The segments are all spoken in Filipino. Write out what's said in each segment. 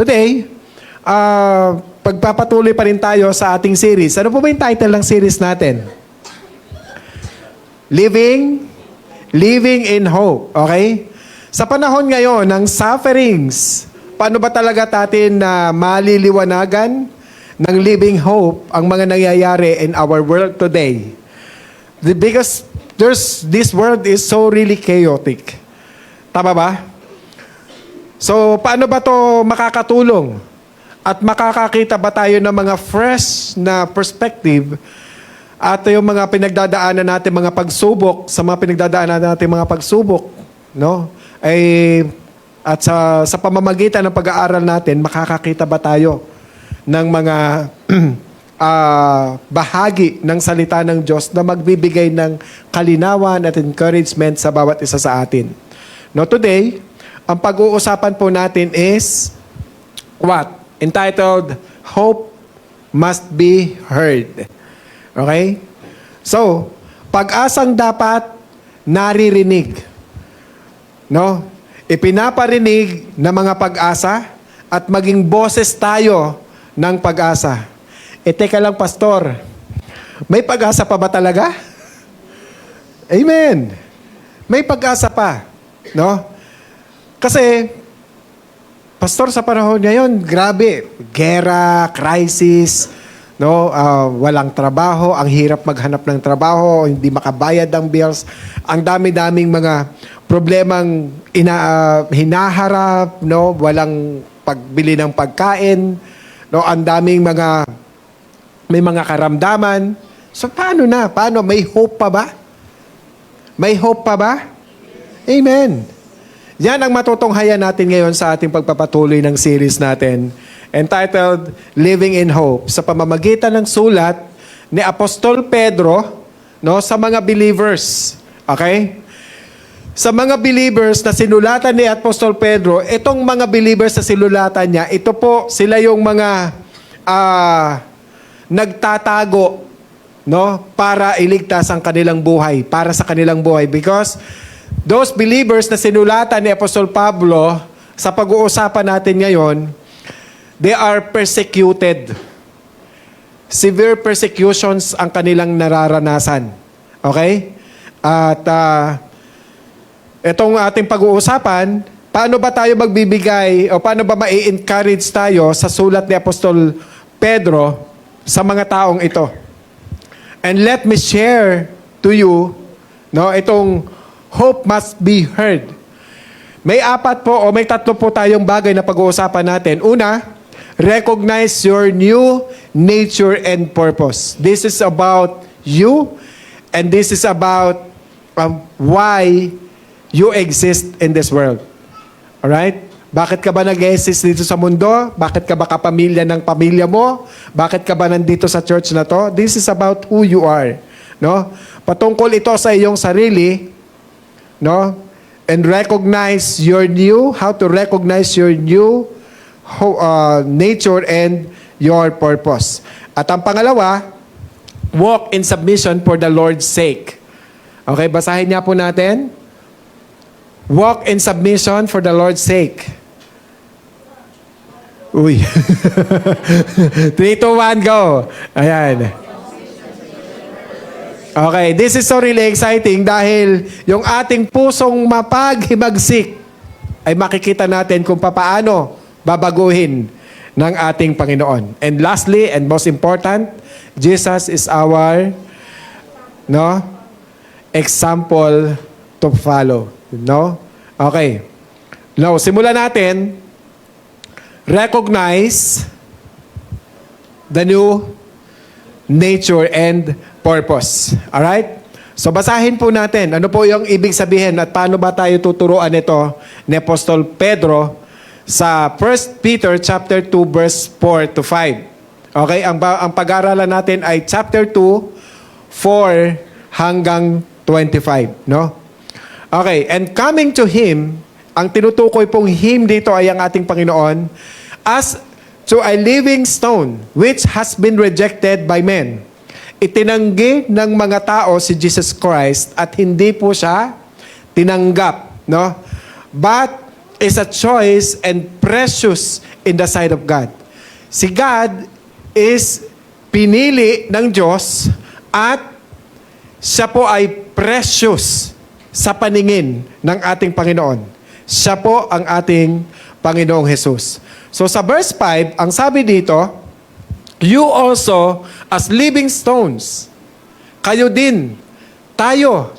Today, pagpapatuloy pa rin tayo sa ating series. Ano po ba yung title ng series natin? Living in Hope. Okay? Sa panahon ngayon ng sufferings, paano ba talaga natin na maliliwanagan ng living hope ang mga nangyayari in our world today? Because this world is so really chaotic. Tama ba? So, paano ba to makakatulong? At makakakita ba tayo ng mga fresh na perspective at yung mga pinagdadaanan natin, mga pagsubok, sa mga pinagdadaanan natin mga pagsubok, no? At sa pamamagitan ng pag-aaral natin, makakakita ba tayo ng mga bahagi ng salita ng Diyos na magbibigay ng kalinawan at encouragement sa bawat isa sa atin? No, today, ang pag-uusapan po natin is what? Entitled, Hope Must Be Heard. Okay? So, pag-asang dapat naririnig. No? Ipinaparinig ng mga pag-asa at maging boses tayo ng pag-asa. Teka lang, Pastor. May pag-asa pa ba talaga? Amen. May pag-asa pa. No? Kasi, Pastor, sa panahon ngayon, grabe. Gera, crisis, no? Walang trabaho, ang hirap maghanap ng trabaho, hindi makabayad ng bills. Ang dami-daming mga problemang hinaharap, no? Walang pagbili ng pagkain, no? Ang daming may mga karamdaman. So, paano na? Paano? May hope pa ba? May hope pa ba? Amen. Yan ang matutunghayan natin ngayon sa ating pagpapatuloy ng series natin entitled Living in Hope sa pamamagitan ng sulat ni Apostol Pedro, no, sa mga believers. Okay? Sa mga believers na sinulatan ni Apostol Pedro, itong mga believers na sinulatan niya, ito po sila yung mga nagtatago, no, para iligtas ang kanilang buhay, para sa kanilang buhay, because those believers na sinulatan ni Apostol Pablo, sa pag-uusapan natin ngayon, they are persecuted. Severe persecutions ang kanilang nararanasan. Okay? At itong ating pag-uusapan, paano ba tayo magbibigay o paano ba ma-encourage tayo sa sulat ni Apostol Pedro sa mga taong ito? And let me share to you, no, itong hope must be heard. May apat po o may tatlo po tayong bagay na pag-uusapan natin. Una, recognize your new nature and purpose. This is about you and this is about why you exist in this world. Alright? Bakit ka ba nag-exist dito sa mundo? Bakit ka ba kapamilya ng pamilya mo? Bakit ka ba nandito sa church na to? This is about who you are. No? Patungkol ito sa iyong sarili, no? And recognize your new, how to recognize your new nature and your purpose. At ang pangalawa, walk in submission for the Lord's sake. Okay, basahin niya po natin. Walk in submission for the Lord's sake. Uy. 3, 2, 1, go. Ayan. Okay, this is so really exciting dahil yung ating pusong mapaghimagsik ay makikita natin kung paano babaguhin ng ating Panginoon. And lastly, and most important, Jesus is our example to follow. No? Okay. Now, simulan natin. Recognize the new nature and purpose. Alright? So, basahin po natin. Ano po yung ibig sabihin at paano ba tayo tuturuan ito ni Apostol Pedro sa 1 Peter chapter 2 verse 4 to 5. Okay? Ang pag-aaralan natin ay chapter 2, 4 hanggang 25. No? Okay. And coming to Him, ang tinutukoy pong Him dito ay ang ating Panginoon as to a living stone which has been rejected by men. Itinanggi ng mga tao si Jesus Christ at hindi po siya tinanggap, no? But is a choice and precious in the sight of God. Si God is pinili ng Diyos at siya po ay precious sa paningin ng ating Panginoon. Siya po ang ating Panginoong Jesus. So sa verse 5, ang sabi dito, you also as living stones, kayo din, tayo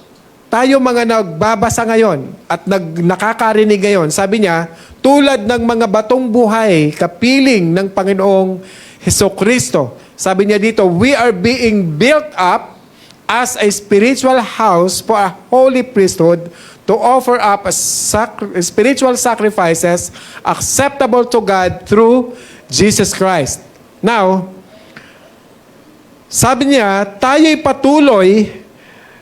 mga nagbabasa ngayon at nakakarinig ngayon, sabi niya, tulad ng mga batong buhay, kapiling ng Panginoong Hesukristo. Sabi niya dito, we are being built up as a spiritual house for a holy priesthood to offer up a spiritual sacrifices acceptable to God through Jesus Christ. Now, sabi niya, tayo'y patuloy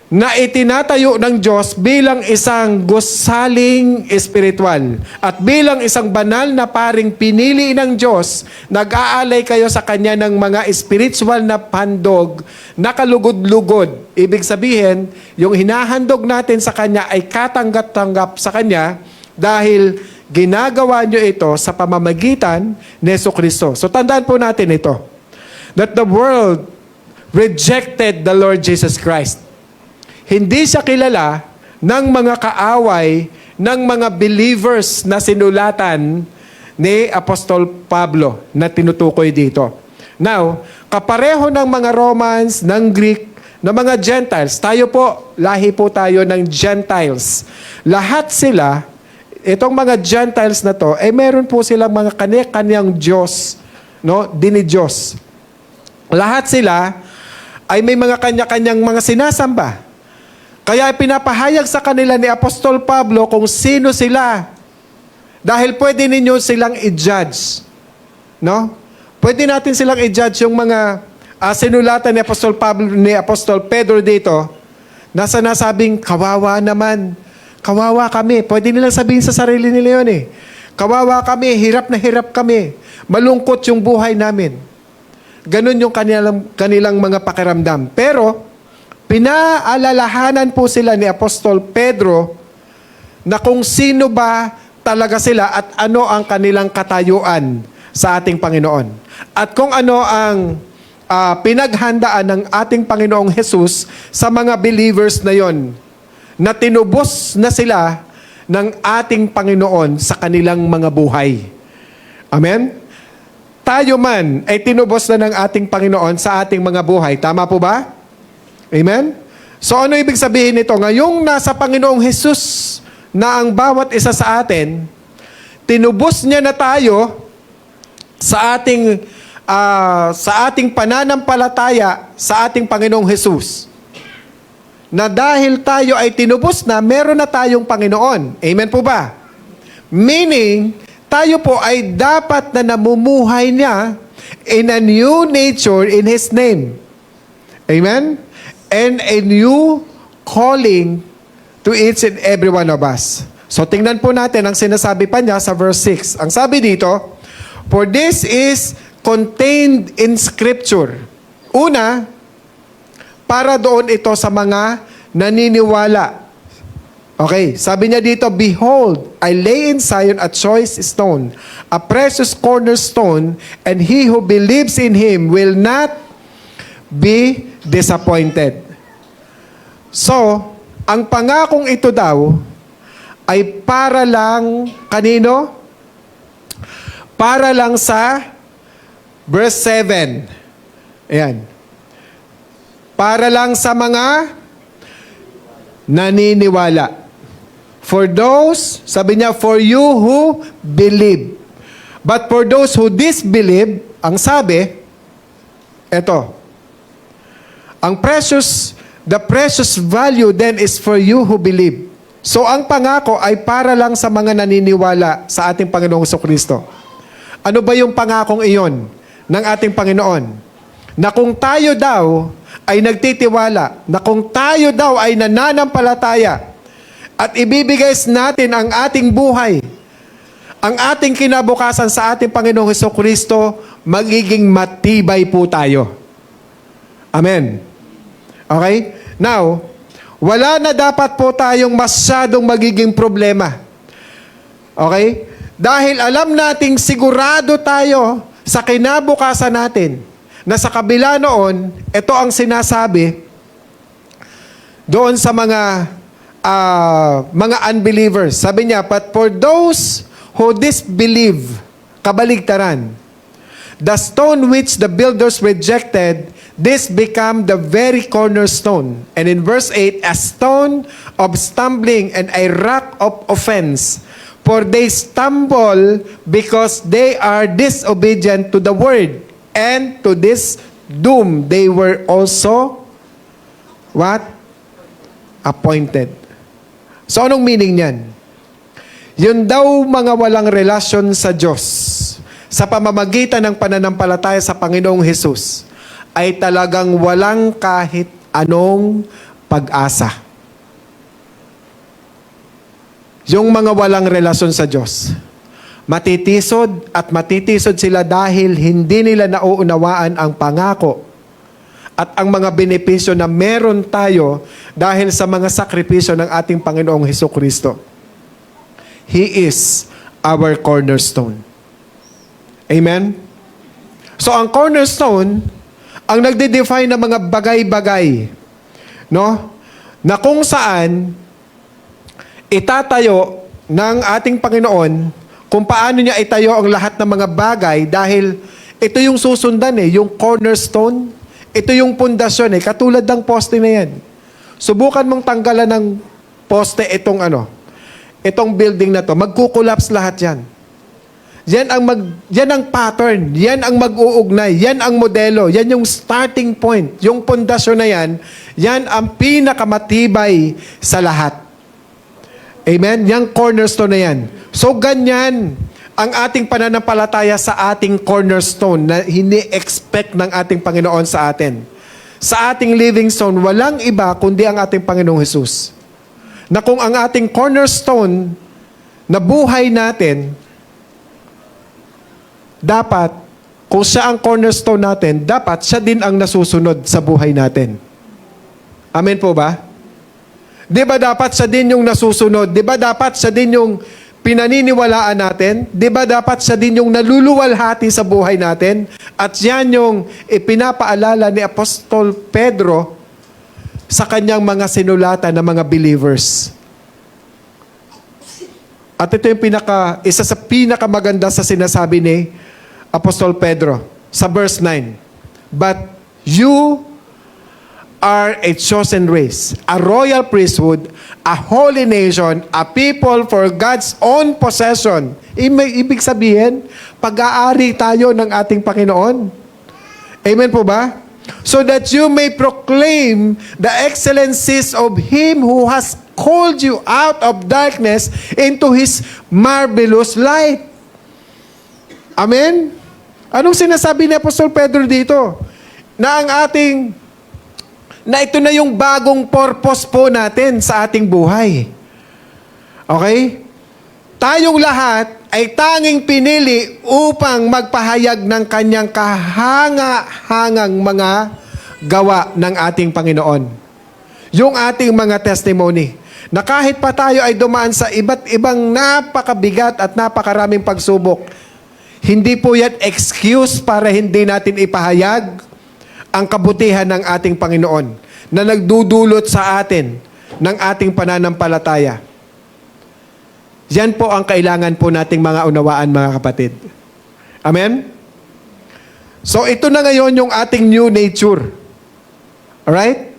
na itinatayo ng Diyos bilang isang gusaling espiritual at bilang isang banal na paring pinili ng Diyos, nag-aalay kayo sa Kanya ng mga spiritual na handog na kalugod-lugod. Ibig sabihin, yung hinahandog natin sa Kanya ay katanggap-tanggap sa Kanya dahil ginagawa nyo ito sa pamamagitan ni Jesucristo. So tandaan po natin ito, that the world rejected the Lord Jesus Christ. Hindi siya kilala ng mga kaaway, ng mga believers na sinulatan ni Apostol Pablo na tinutukoy dito. Now, kapareho ng mga Romans, ng Greek, ng mga Gentiles, tayo po, lahi po tayo ng Gentiles. Lahat sila, itong mga Gentiles na to, meron po silang mga kanya-kanyang Diyos, no? Dini-Diyos. Lahat sila ay may mga kanya-kanyang mga sinasamba. Kaya pinapahayag sa kanila ni Apostol Pablo kung sino sila. Dahil pwede ninyo silang i-judge. No? Pwede natin silang i-judge yung mga sinulatan ni Apostol Pablo, ni Apostol Pedro dito, na sinasabing, kawawa naman. Kawawa kami. Pwede nilang sabihin sa sarili nila yun eh. Kawawa kami, hirap na hirap kami. Malungkot yung buhay namin. Ganun yung kanilang mga pakiramdam. Pero, pinaalalahanan po sila ni Apostol Pedro na kung sino ba talaga sila at ano ang kanilang katayuan sa ating Panginoon. At kung ano ang pinaghandaan ng ating Panginoong Jesus sa mga believers na yon, na tinubos na sila ng ating Panginoon sa kanilang mga buhay. Amen? Tayo man ay tinubos na ng ating Panginoon sa ating mga buhay. Tama po ba? Amen? So ano ibig sabihin nito? Ngayong nasa Panginoong Jesus na ang bawat isa sa atin, tinubos niya na tayo sa ating pananampalataya sa ating Panginoong Jesus. Na dahil tayo ay tinubos na, meron na tayong Panginoon. Amen po ba? Meaning, tayo po ay dapat na namumuhay niya in a new nature in His name. Amen? And a new calling to each and every one of us. So tingnan po natin ang sinasabi pa niya sa verse 6. Ang sabi dito, for this is contained in Scripture. Una, para doon ito sa mga naniniwala. Okay, sabi niya dito, behold, I lay in Zion a choice stone, a precious cornerstone, and he who believes in Him will not be disappointed. So, ang pangakong ito daw ay para lang kanino? Para lang sa verse 7. Ayan. Para lang sa mga naniniwala. For those, sabi niya, for you who believe. But for those who disbelieve, ang sabi, eto, the precious value then is for you who believe. So ang pangako ay para lang sa mga naniniwala sa ating Panginoong Jesucristo. Ano ba yung pangakong iyon ng ating Panginoon? Na kung tayo daw ay nagtitiwala, na kung tayo daw ay nananampalataya at ibibigay natin ang ating buhay, ang ating kinabukasan sa ating Panginoong Jesucristo, magiging matibay po tayo. Amen. Okay? Now, wala na dapat po tayong masyadong magiging problema. Okay? Dahil alam nating sigurado tayo sa kinabukasan natin na sa kabila noon, ito ang sinasabi doon sa mga unbelievers. Sabi niya, but for those who disbelieve, kabaligtaran, the stone which the builders rejected, this become the very cornerstone. And in verse 8, a stone of stumbling and a rock of offense. For they stumble because they are disobedient to the word. And to this doom they were also, what? Appointed. So anong meaning niyan? Yun daw mga walang relasyon sa Diyos sa pamamagitan ng pananampalataya sa Panginoong Hesus ay talagang walang kahit anong pag-asa. Yung mga walang relasyon sa Diyos, matitisod at matitisod sila dahil hindi nila nauunawaan ang pangako at ang mga benepisyo na meron tayo dahil sa mga sakripisyo ng ating Panginoong Hesukristo. He is our cornerstone. Amen? So ang cornerstone, ang nagde-define ng mga bagay-bagay, no? Na kung saan itatayo ng ating Panginoon kung paano niya itayo ang lahat ng mga bagay dahil ito yung susundan yung cornerstone. Ito yung pundasyon katulad ng poste na yan. Subukan mong tanggalan ng poste itong building na to. Magkukulaps lahat yan. Yan ang pattern, yan ang mag-uugnay, yan ang modelo, yan yung starting point, yung pundasyon na yan ang pinakamatibay sa lahat. Amen? Yang cornerstone na yan. So, ganyan ang ating pananampalataya sa ating cornerstone na hini-expect ng ating Panginoon sa atin. Sa ating living stone, walang iba kundi ang ating Panginoong Hesus. Na kung ang ating cornerstone na buhay natin, dapat, kung siya ang cornerstone natin, dapat siya din ang nasusunod sa buhay natin. Amen po ba? Di ba dapat siya din yung nasusunod? Di ba dapat siya din yung pinaniniwalaan natin? Di ba dapat siya din yung naluluwalhati sa buhay natin? At yan yung ipinapaalala ni Apostol Pedro sa kanyang mga sinulatan ng mga believers. At ito yung isa sa pinakamaganda sa sinasabi ni Apostol Pedro sa verse 9. But you are a chosen race, a royal priesthood, a holy nation, a people for God's own possession. Ibig sabihin, pag-aari tayo ng ating Panginoon. Amen po ba? So that you may proclaim the excellencies of Him who has called you out of darkness into His marvelous light. Amen? Anong sinasabi ni Apostol Pedro dito? Na ito na yung bagong purpose po natin sa ating buhay. Okay? Tayong lahat ay tanging pinili upang magpahayag ng kanyang kahanga-hangang mga gawa ng ating Panginoon. Yung ating mga testimony. Na kahit pa tayo ay dumaan sa iba't ibang napakabigat at napakaraming pagsubok, hindi po yan excuse para hindi natin ipahayag ang kabutihan ng ating Panginoon na nagdudulot sa atin ng ating pananampalataya. Yan po ang kailangan po nating mga unawaan, mga kapatid. Amen? So ito na ngayon yung ating new nature. Alright?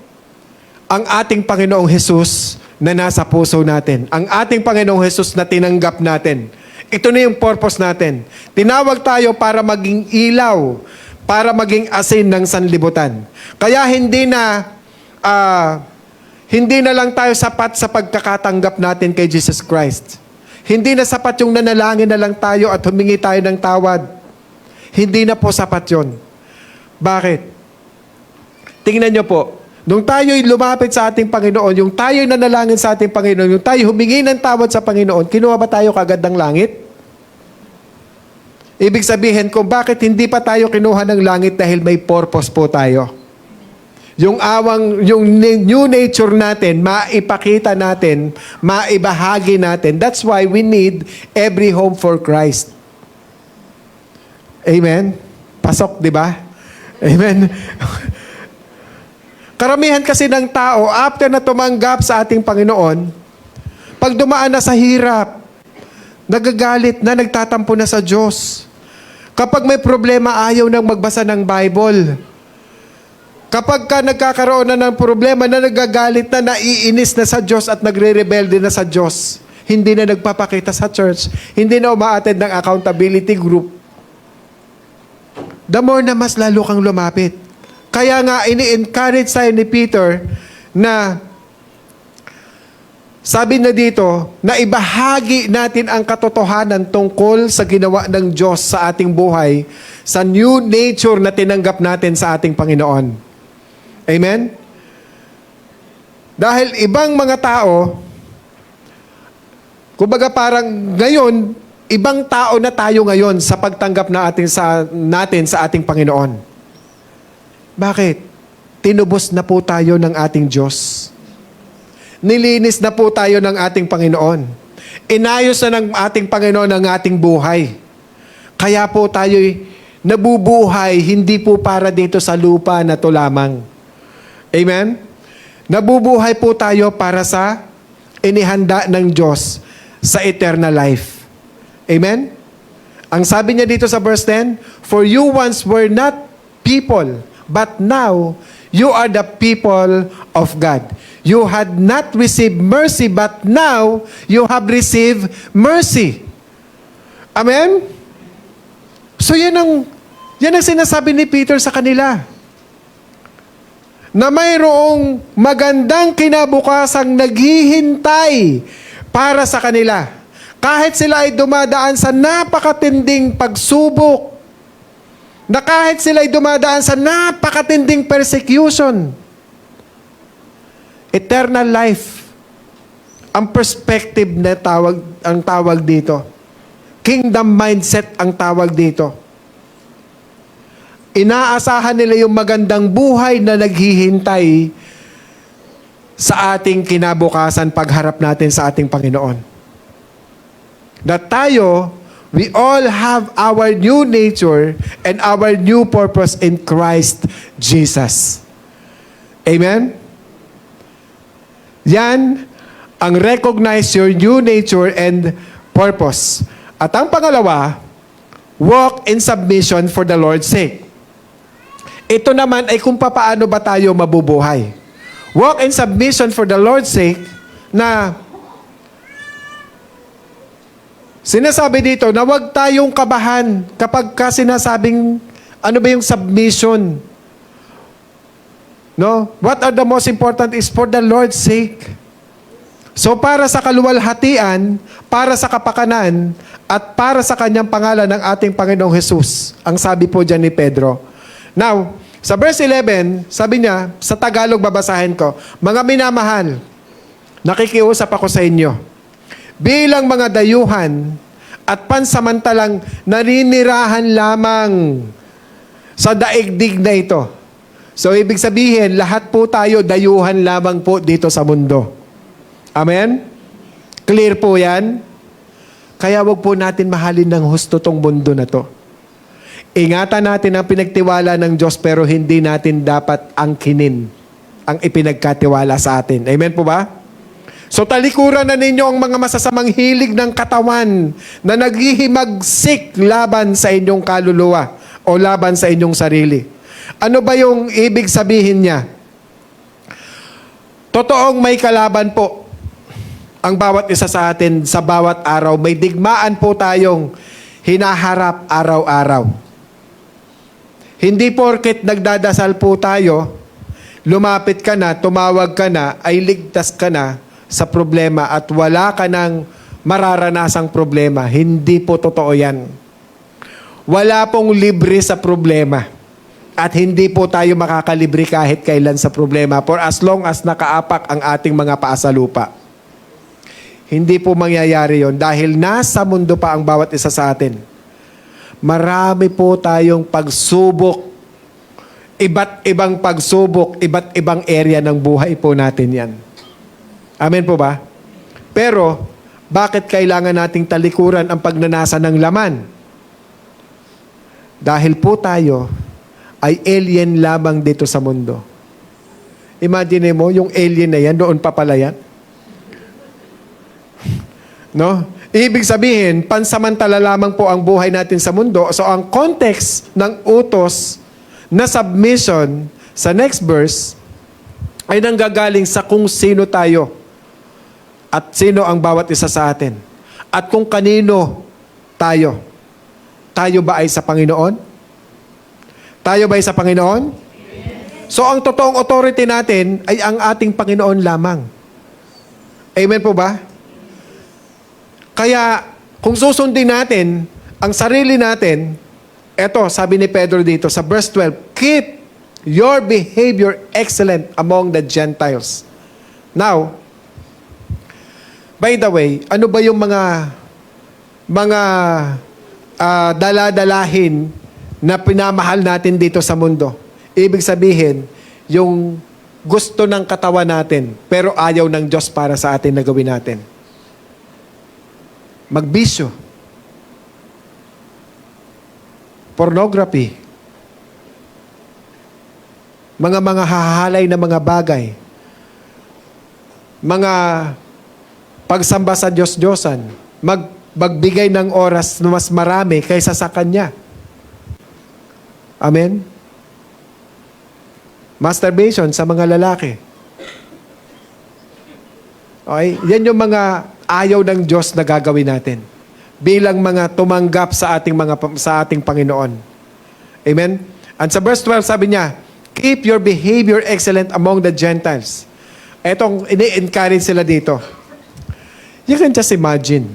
Ang ating Panginoong Hesus na nasa puso natin. Ang ating Panginoong Hesus na tinanggap natin. Ito na yung purpose natin. Tinawag tayo para maging ilaw, para maging asin ng sanlibutan. Kaya hindi na lang tayo sapat sa pagkakatanggap natin kay Jesus Christ. Hindi na sapat yung nanalangin na lang tayo at humingi tayo ng tawad. Hindi na po sapat yun. Bakit? Tingnan nyo po. Nung tayo'y lumapit sa ating Panginoon, yung tayo'y nanalangin sa ating Panginoon, yung tayo humingi ng tawad sa Panginoon, kinuha ba tayo kagad ng langit? Ibig sabihin kung bakit hindi pa tayo kinuha ng langit dahil may purpose po tayo. yung new nature natin, maipakita natin, maibahagi natin. That's why we need every home for Christ. Amen? Pasok, di ba? Amen? Karamihan kasi ng tao, after na tumanggap sa ating Panginoon, pag dumaan na sa hirap, nagagalit na, nagtatampo na sa Diyos. Kapag may problema, ayaw nang magbasa ng Bible. Kapag ka nagkakaroon na ng problema na nagagalit na, naiinis na sa Diyos at nagre-rebelde na sa Diyos, hindi na nagpapakita sa church, hindi na umaattend ng accountability group, the more na mas lalo kang lumapit. Kaya nga, ini-encourage tayo ni Peter na sabi na dito, na ibahagi natin ang katotohanan tungkol sa ginawa ng Diyos sa ating buhay, sa new nature na tinanggap natin sa ating Panginoon. Amen? Dahil ibang mga tao, kumbaga parang ngayon, ibang tao na tayo ngayon sa pagtanggap natin sa ating Panginoon. Bakit? Tinubos na po tayo ng ating Diyos. Nilinis na po tayo ng ating Panginoon. Inayos na ng ating Panginoon ang ating buhay. Kaya po tayo'y nabubuhay, hindi po para dito sa lupa na to lamang. Amen? Nabubuhay po tayo para sa inihanda ng Diyos sa eternal life. Amen? Ang sabi niya dito sa verse 10, "For you once were not people, but now you are the people of God. You had not received mercy, but now you have received mercy." Amen? So yan ang sinasabi ni Peter sa kanila. Na mayroong magandang kinabukasang naghihintay para sa kanila. Kahit sila ay dumadaan sa napakatinding pagsubok, na kahit sila ay dumadaan sa napakatinding persecution, eternal life, ang perspective na ang tawag dito. Kingdom mindset ang tawag dito. Inaasahan nila yung magandang buhay na naghihintay sa ating kinabukasan pagharap natin sa ating Panginoon. That tayo, we all have our new nature and our new purpose in Christ Jesus. Amen? Yan ang recognize your new nature and purpose. At ang pangalawa, walk in submission for the Lord's sake. Ito naman ay kung paano ba tayo mabubuhay. Walk in submission for the Lord's sake na sinasabi dito na huwag tayong kabahan kapag ka sinasabing ano ba yung submission. No? What are the most important is for the Lord's sake. So para sa kaluwalhatian, para sa kapakanan, at para sa kanyang pangalan ng ating Panginoong Jesus, ang sabi po dyan ni Pedro. Now, sa verse 11, sabi niya, sa Tagalog babasahin ko, "Mga minamahal, nakikiusap ako sa inyo, bilang mga dayuhan at pansamantalang naninirahan lamang sa daigdig na ito." So, ibig sabihin, lahat po tayo dayuhan lamang po dito sa mundo. Amen? Clear po yan? Kaya wag po natin mahalin ng husto tong mundo na to. Ingatan natin ang pinagtiwala ng Diyos pero hindi natin dapat angkinin ang ipinagkatiwala sa atin. Amen po ba? So talikuran na ninyo ang mga masasamang hilig ng katawan na naghihimagsik laban sa inyong kaluluwa o laban sa inyong sarili. Ano ba yung ibig sabihin niya? Totoong may kalaban po ang bawat isa sa atin sa bawat araw. May digmaan po tayong hinaharap araw-araw. Hindi porket nagdadasal po tayo, lumapit ka na, tumawag ka na, ay ligtas ka na sa problema at wala ka ng mararanasang problema. Hindi po totoo yan. Wala pong libre sa problema. At hindi po tayo makakalibre kahit kailan sa problema for as long as nakaapak ang ating mga paa sa lupa. Hindi po mangyayari yon dahil nasa mundo pa ang bawat isa sa atin. Marami po tayong pagsubok Iba't ibang pagsubok, iba't ibang area ng buhay po natin yan. Amen po ba? Pero, bakit kailangan nating talikuran ang pagnanasa ng laman? Dahil po tayo ay alien lamang dito sa mundo. Imagine mo, yung alien na yan, doon pa pala yan. No? Ibig sabihin, pansamantala lamang po ang buhay natin sa mundo. So, ang context ng utos na submission sa next verse ay nanggagaling sa kung sino tayo at sino ang bawat isa sa atin. At kung kanino tayo. Tayo ba ay sa Panginoon? Tayo ba ay sa Panginoon? So, ang totoong authority natin ay ang ating Panginoon lamang. Amen po ba? Kaya, kung susundin natin ang sarili natin, eto, sabi ni Pedro dito sa verse 12, keep your behavior excellent among the Gentiles. Now, by the way, ano ba yung mga dala-dalahin na pinamahal natin dito sa mundo? Ibig sabihin, yung gusto ng katawan natin, pero ayaw ng Diyos para sa atin na gawin natin. Magbisyo. Pornography. Mga hahalay na mga bagay. Mga pagsamba sa Diyos-Diyosan. Magbigay ng oras na mas marami kaysa sa Kanya. Amen? Masturbation sa mga lalaki. Okay? Yan yung mga ayaw ng Diyos na gagawin natin bilang mga tumanggap sa ating Panginoon. Amen? And sa verse 12 sabi niya, keep your behavior excellent among the Gentiles. Etong ini-encourage sila dito. You can just imagine.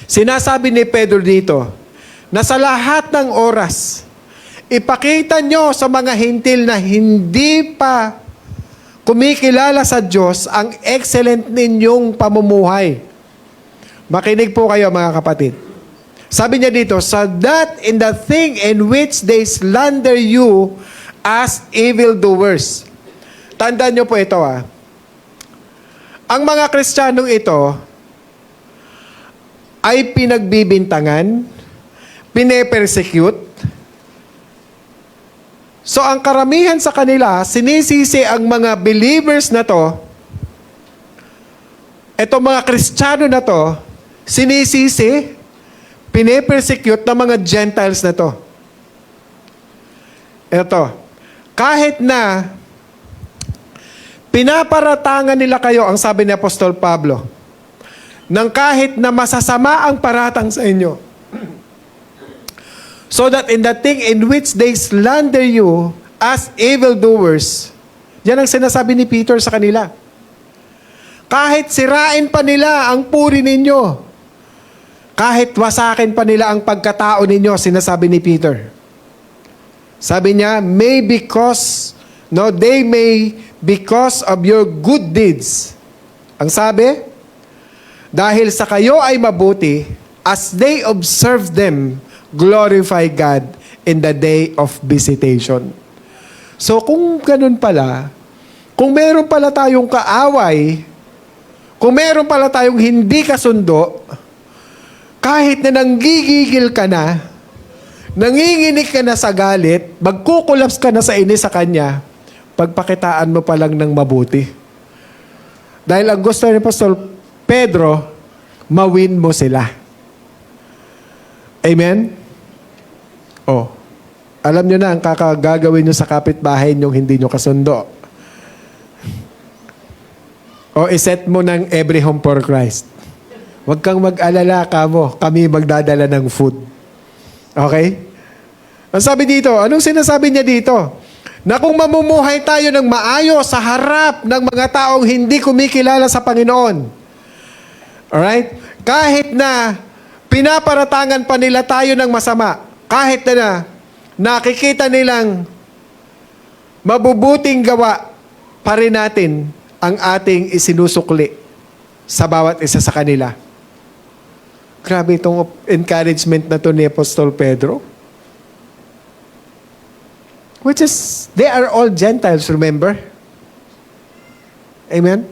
Sinasabi ni Pedro dito na sa lahat ng oras, ipakita nyo sa mga hintil na hindi pa kumikilala sa Diyos ang excellent ninyong pamumuhay. Makinig po kayo mga kapatid. Sabi niya dito, so that in the thing in which they slander you as evildoers. Tandaan niyo po ito Ang mga Kristiyanong ito ay pinagbibintangan, pine-persecute. So ang karamihan sa kanila, sinisisi ang mga believers na to, etong mga Kristiyano na to, sinisisi, pine-persecute ng mga Gentiles na to. Ito, kahit na pinaparatangan nila kayo, ang sabi ni Apostol Pablo, ng kahit na masasama ang paratang sa inyo, so that in the thing in which they slander you as evildoers, yan ang sinasabi ni Peter sa kanila. Kahit sirain pa nila ang puri ninyo, kahit wasakin pa nila ang pagkatao ninyo, sinasabi ni Peter. Sabi niya, they may because of your good deeds. Ang sabi, dahil sa kayo ay mabuti, as they observe them, glorify God in the day of visitation. So kung ganun pala, kung meron pala tayong kaaway, kung meron pala tayong hindi kasundo, kahit na nanggigigil ka na, nanginginig ka na sa galit, magkukulaps ka na sa inis sa Kanya, pagpakitaan mo pa lang ng mabuti. Dahil ang gusto ni Pastor Pedro, mawin mo sila. Amen? Alam nyo na ang kakagagawin nyo sa kapitbahay nyo hindi nyo kasundo. Iset mo ng every home for Christ. Huwag kang mag-alala kami magdadala ng food. Okay? Ang sabi dito, anong sinasabi niya dito? Na kung mamumuhay tayo ng maayos sa harap ng mga taong hindi kumikilala sa Panginoon. Alright? Kahit na pinaparatangan pa nila tayo ng masama, kahit na nakikita nilang mabubuting gawa, pa rin natin ang ating isinusukli sa bawat isa sa kanila. Grabe itong encouragement na to ni Apostol Pedro. Which is, they are all Gentiles, remember? Amen?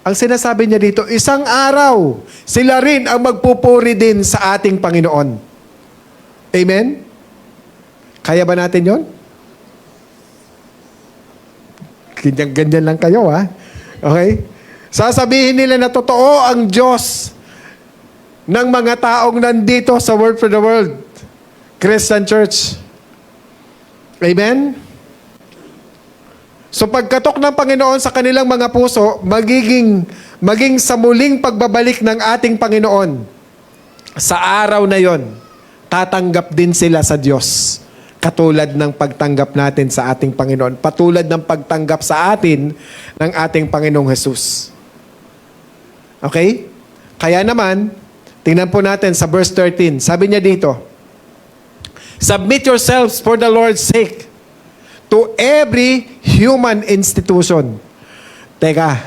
Ang sinasabi niya dito, isang araw, sila rin ang magpupuri din sa ating Panginoon. Amen? Kaya ba natin yon? Ganyan lang kayo, ha? Okay? Sasabihin nila na totoo ang Diyos ng mga taong nandito sa Word for the World Christian Church. Amen? So pagkatok ng Panginoon sa kanilang mga puso, maging sa muling pagbabalik ng ating Panginoon, sa araw na yon, tatanggap din sila sa Diyos. Katulad ng pagtanggap natin sa ating Panginoon. Patulad ng pagtanggap sa atin ng ating Panginoong Jesus. Okay? Kaya naman, tingnan po natin sa verse 13. Sabi niya dito, submit yourselves for the Lord's sake to every human institution. Teka,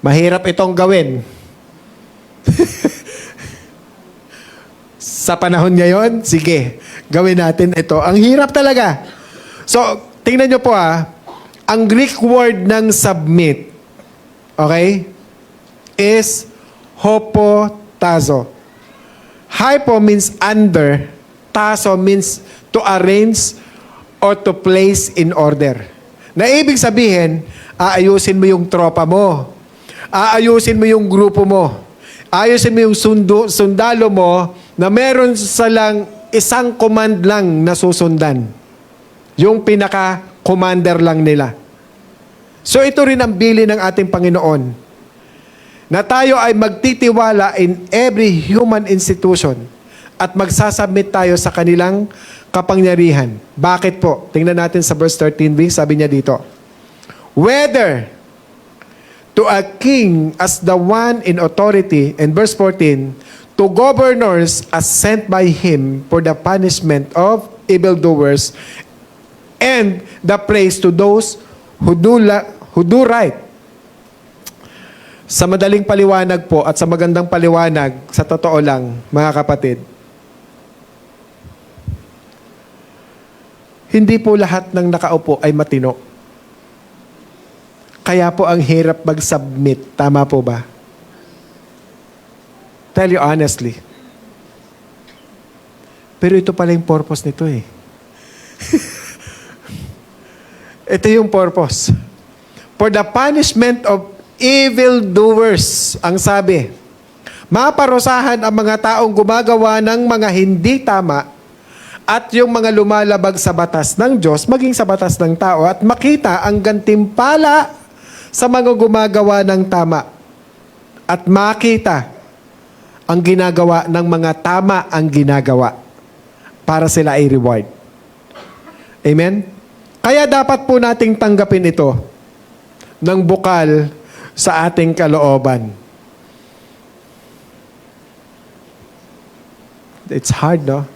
mahirap itong gawin. Sa panahon ngayon, sige, gawin natin ito. Ang hirap talaga. So, tingnan nyo po ang Greek word ng submit, okay, is hopotazo. Hypo means under, taso means to arrange or to place in order. Na ibig sabihin, aayusin mo yung tropa mo, aayusin mo yung grupo mo, ayusin mo yung sundalo mo na meron silang isang command lang na susundan. Yung pinaka-commander lang nila. So ito rin ang bili ng ating Panginoon. Na tayo ay magtitiwala in every human institution at magsasubmit tayo sa kanilang kapangyarihan. Bakit po? Tingnan natin sa verse 13, sabi niya dito, whether to a king as the one in authority, and verse 14, to governors as sent by him for the punishment of evildoers, and the praise to those who do right. Sa madaling paliwanag po at sa magandang paliwanag, sa totoo lang, mga kapatid, hindi po lahat ng nakaupo ay matino. Kaya po ang hirap mag-submit. Tama po ba? Tell you honestly. Pero ito pala yung purpose nito eh. Ito yung purpose. For the punishment of evildoers, ang sabi, maparusahan ang mga taong gumagawa ng mga hindi tama at yung mga lumalabag sa batas ng Diyos, maging sa batas ng tao, at makita ang gantimpala sa mga gumagawa ng tama. At makita ang ginagawa ng mga tama ang ginagawa para sila ay reward. Amen? Kaya dapat po nating tanggapin ito ng bukal sa ating kalooban. It's hard, no?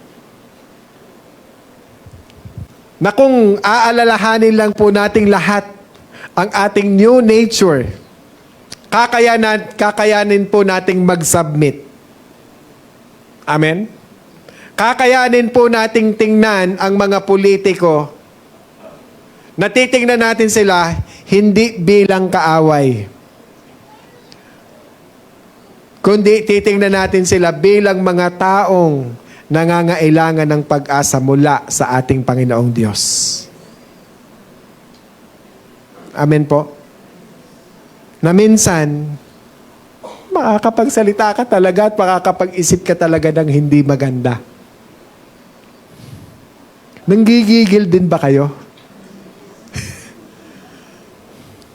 Na kung aalalahanin lang po nating lahat ang ating new nature, kakayanin po nating mag-submit. Amen? Kakayanin po nating tingnan ang mga politiko, natitingnan natin sila hindi bilang kaaway, kundi titingnan natin sila bilang mga taong nangangailangan ng pag-asa mula sa ating Panginoong Diyos. Amen po? Na minsan, makakapagsalita ka talaga at makakapag-isip ka talaga ng hindi maganda. Nanggigigil din ba kayo?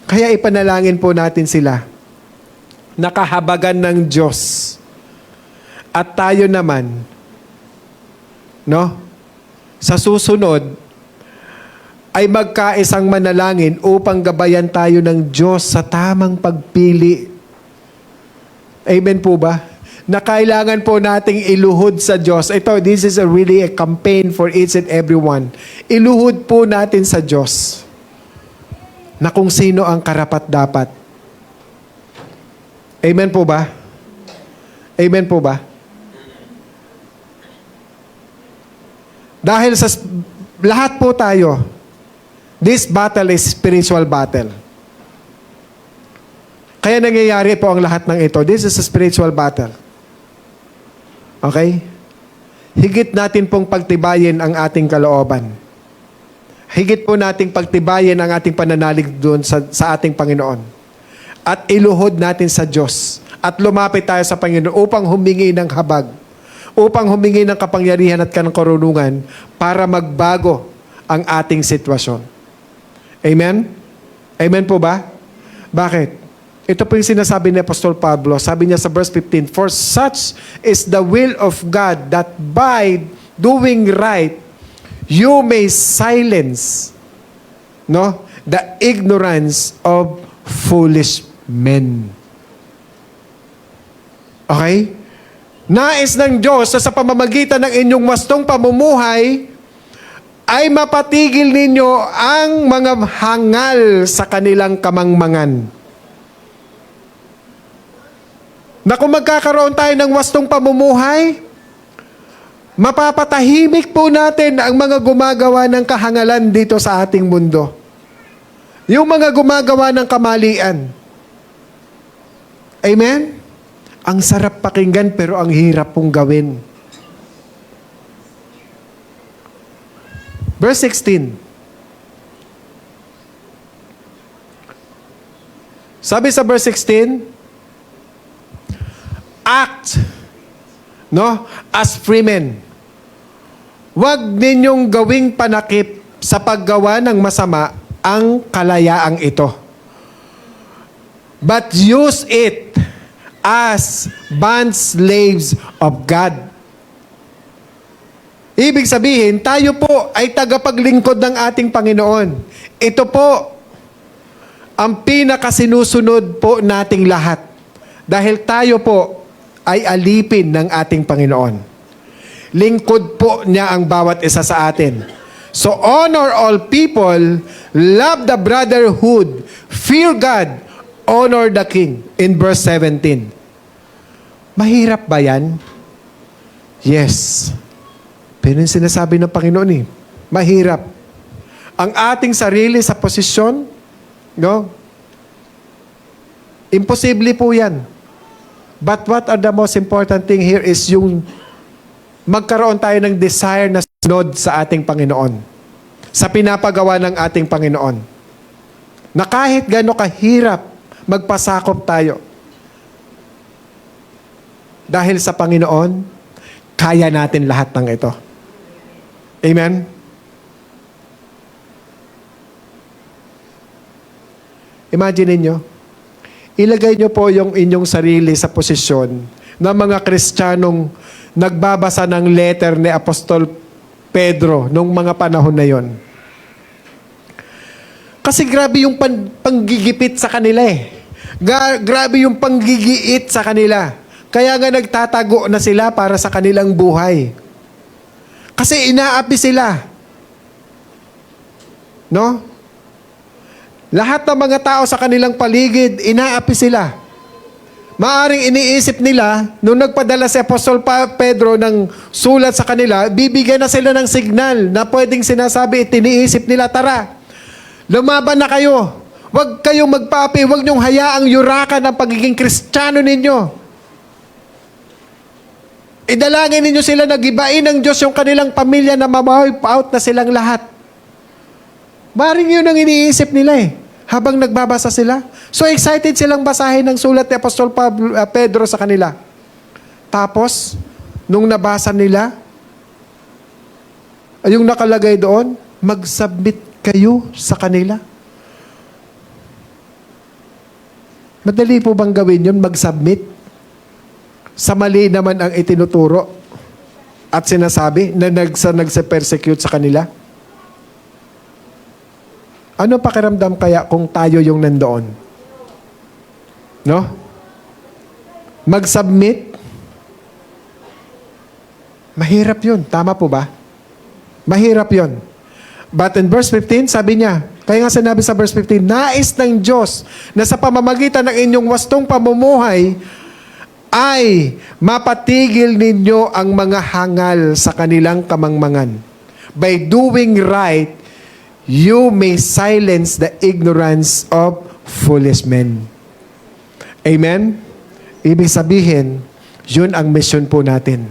Kaya ipanalangin po natin sila. Nakahabagan ng Diyos. At tayo naman, no? Sa susunod, ay magkaisang manalangin upang gabayan tayo ng Diyos sa tamang pagpili. Amen po ba? Na kailangan po nating iluhod sa Diyos. This is really a campaign for each and everyone. Iluhod po natin sa Diyos na kung sino ang karapat-dapat. Amen po ba? Amen po ba? Dahil sa lahat po tayo, this battle is spiritual battle. Kaya nangyayari po ang lahat ng ito. This is a spiritual battle. Okay? Higit natin pong pagtibayin ang ating kalooban. Higit po nating pagtibayin ang ating pananalig doon sa ating Panginoon. At iluhod natin sa Diyos. At lumapit tayo sa Panginoon upang humingi ng habag. Upang humingi ng kapangyarihan at karunungan para magbago ang ating sitwasyon. Amen? Amen po ba? Bakit? Ito po yung sinasabi ni Apostol Pablo. Sabi niya sa verse 15, "For such is the will of God that by doing right, you may silence the ignorance of foolish men." Okay? Nais ng Diyos na sa pamamagitan ng inyong wastong pamumuhay ay mapatigil ninyo ang mga hangal sa kanilang kamangmangan. Na kung magkakaroon tayo ng wastong pamumuhay, mapapatahimik po natin ang mga gumagawa ng kahangalan dito sa ating mundo. Yung mga gumagawa ng kamalian. Amen? Ang sarap pakinggan pero ang hirap pong gawin. Verse 16. Sabi sa verse 16, act, as free men. Huwag ninyong gawing panakip sa paggawa ng masama ang kalayaang ito. But use it as bond slaves of God. Ibig sabihin, tayo po ay tagapaglingkod ng ating Panginoon. Ito po ang pinakasinusunod po nating lahat. Dahil tayo po ay alipin ng ating Panginoon. Lingkod po niya ang bawat isa sa atin. So honor all people, love the brotherhood, fear God, honor the King. In verse 17. Mahirap ba yan? Yes. Pero yung sinasabi ng Panginoon mahirap. Ang ating sarili sa posisyon, imposible po yan. But what are the most important thing here is yung magkaroon tayo ng desire na sunod sa ating Panginoon. Sa pinapagawa ng ating Panginoon. Na kahit gaano kahirap, magpasakop tayo. Dahil sa Panginoon, kaya natin lahat ng ito. Amen? Imagine niyo, ilagay niyo po yung inyong sarili sa posisyon ng mga Kristiyanong nagbabasa ng letter ni Apostol Pedro nung mga panahon na yon. Kasi grabe yung panggigipit sa kanila grabe yung panggigiit sa kanila. Kaya nga nagtatago na sila para sa kanilang buhay. Kasi inaapi sila. Lahat ng mga tao sa kanilang paligid, inaapi sila. Maaring iniisip nila, nung nagpadala si Apostol Pedro ng sulat sa kanila, bibigyan na sila ng signal na pwedeng sinasabi, tiniisip nila, tara, lumaban na kayo. Huwag kayong magpaapi, huwag niyong hayaang yurakan ang pagiging Kristiyano ninyo. Idalangin ninyo sila na gibain ng Diyos yung kanilang pamilya na ma-wipe out na silang lahat. Maring yun ang iniisip nila habang nagbabasa sila. So excited silang basahin ng sulat ni Apostol Pedro sa kanila. Tapos, nung nabasa nila, yung nakalagay doon, mag-submit kayo sa kanila. Madali po bang gawin yun, mag-submit? Sa mali naman ang itinuturo at sinasabi na nagse-persecute sa kanila? Ano pakiramdam kaya kung tayo yung nandoon? Mag-submit? Mahirap yun. Tama po ba? Mahirap yun. But in verse 15, sabi niya, kaya nga sinabi sa verse 15, nais ng Diyos na sa pamamagitan ng inyong wastong pamumuhay ay mapatigil ninyo ang mga hangal sa kanilang kamangmangan. by doing right, you may silence the ignorance of foolish men. Amen? Ibig sabihin, yun ang mission po natin.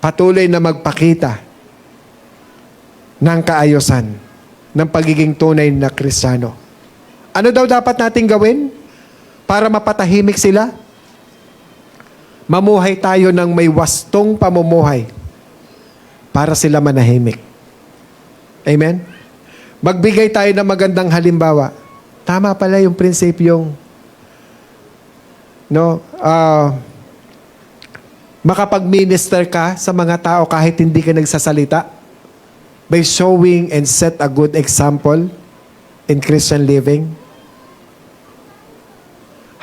Patuloy na magpakita ng kaayusan, ng pagiging tunay na Kristiyano. Ano daw dapat natin gawin para mapatahimik sila? Mamuhay tayo ng may wastong pamumuhay para sila manahimik. Amen? Magbigay tayo ng magandang halimbawa. Tama pala yung prinsipyong makapag-minister ka sa mga tao kahit hindi ka nagsasalita by showing and set a good example in Christian living.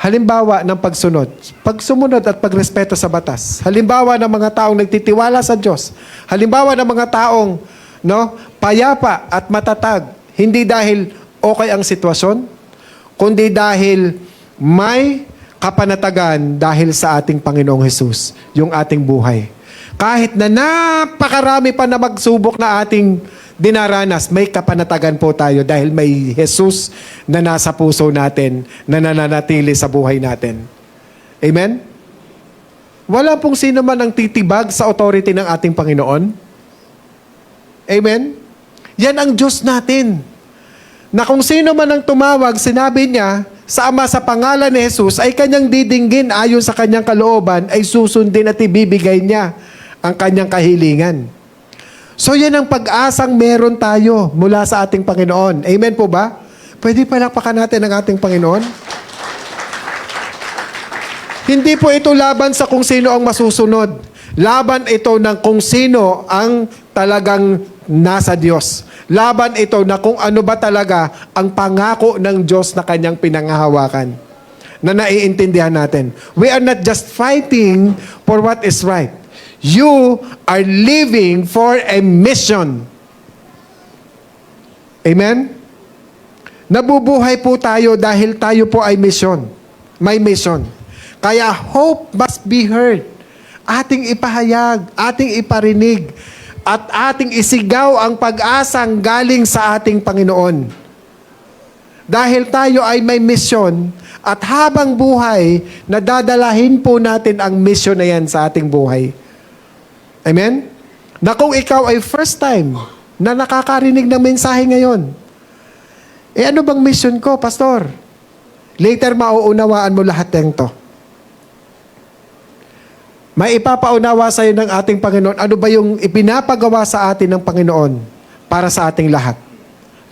Halimbawa ng pagsunod. Pagsumunod at pagrespeto sa batas. Halimbawa ng mga taong nagtitiwala sa Diyos. Halimbawa ng mga taong payapa at matatag. Hindi dahil okay ang sitwasyon, kundi dahil may kapanatagan dahil sa ating Panginoong Hesus, yung ating buhay. Kahit na napakarami pa na magsubok na ating dinaranas, may kapanatagan po tayo dahil may Jesus na nasa puso natin, na nananatili sa buhay natin. Amen? Wala pong sino man ang titibag sa authority ng ating Panginoon. Amen? Yan ang Diyos natin. Na kung sino man ang tumawag, sinabi niya, sa Ama sa pangalan ni Jesus, ay kanyang didinggin ayon sa kanyang kalooban, ay susundin at ibibigay niya ang kanyang kahilingan. So yan ang pag-asang meron tayo mula sa ating Panginoon. Amen po ba? Pwede palakpakan natin ang ating Panginoon? Hindi po ito laban sa kung sino ang masusunod. Laban ito ng kung sino ang talagang nasa Diyos. Laban ito na kung ano ba talaga ang pangako ng Diyos na kanyang pinanghahawakan. Na naiintindihan natin. We are not just fighting for what is right. You are living for a mission. Amen? Nabubuhay po tayo dahil tayo po ay mission. May mission. Kaya hope must be heard. Ating ipahayag, ating iparinig, at ating isigaw ang pag-asang galing sa ating Panginoon. Dahil tayo ay may misyon, at habang buhay, nadadalahin po natin ang misyon na yan sa ating buhay. Amen? Na kung ikaw ay first time na nakakarinig ng mensahe ngayon, ano bang mission ko, Pastor? Later, mauunawaan mo lahat ng to. May ipapaunawa sa iyo ng ating Panginoon. Ano ba yung ipinapagawa sa atin ng Panginoon para sa ating lahat?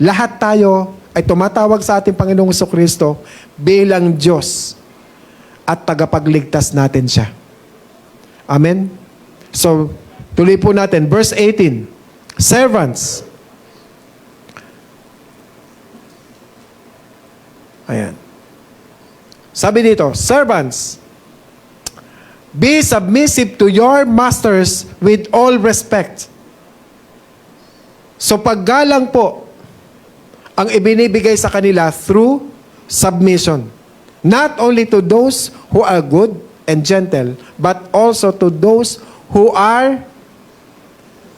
Lahat tayo ay tumatawag sa ating Panginoong Jesucristo bilang Diyos at tagapagligtas natin siya. Amen? So, tuloy po natin. Verse 18. Servants. Ayan. Sabi dito, servants, be submissive to your masters with all respect. So paggalang po ang ibinibigay sa kanila through submission. Not only to those who are good and gentle, but also to those who are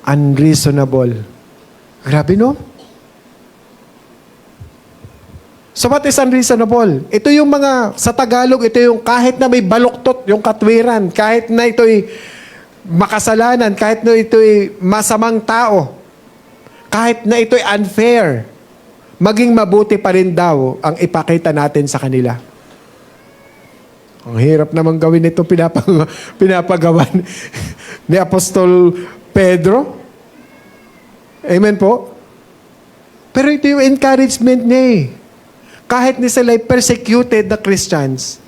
unreasonable. Grabe, no? So what is unreasonable? Ito yung mga, sa Tagalog, ito yung kahit na may baluktot, yung katwiran, kahit na ito'y makasalanan, kahit na ito'y masamang tao, kahit na ito'y unfair, maging mabuti pa rin daw ang ipakita natin sa kanila. Ang hirap naman gawin ito pinapagawa ni Apostol Pedro. Amen po? Pero ito yung encouragement niya eh. Kahit ni sila persecuted na Christians,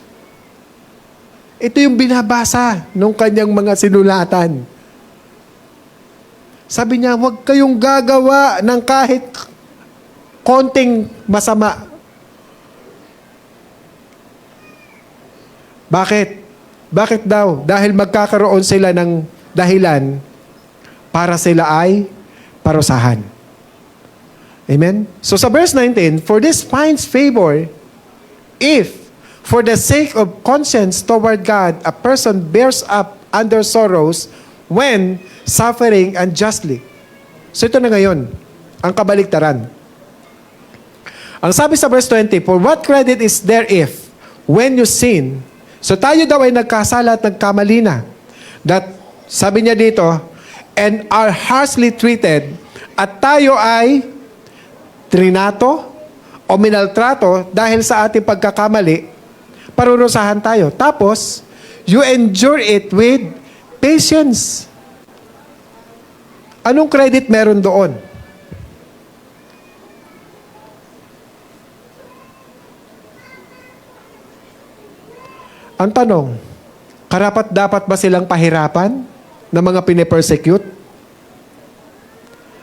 ito yung binabasa nung kanyang mga sinulatan. Sabi niya, huwag kayong gagawa ng kahit konting masama. Bakit? Bakit daw? Dahil magkakaroon sila ng dahilan para sila ay parusahan. Amen? So sa verse 19, for this finds favor if, for the sake of conscience toward God, a person bears up under sorrows when suffering unjustly. So ito na ngayon, ang kabaliktaran. Ang sabi sa verse 20, for what credit is there if, when you sin, so tayo daw ay nagkasala at nagkamali na, that, sabi niya dito, and are harshly treated, at tayo ay trinato o minaltrato dahil sa ating pagkakamali, parurusahan tayo. Tapos, you endure it with patience. Anong credit meron doon? Ang tanong, karapat-dapat ba silang pahirapan ng mga pinipersecute?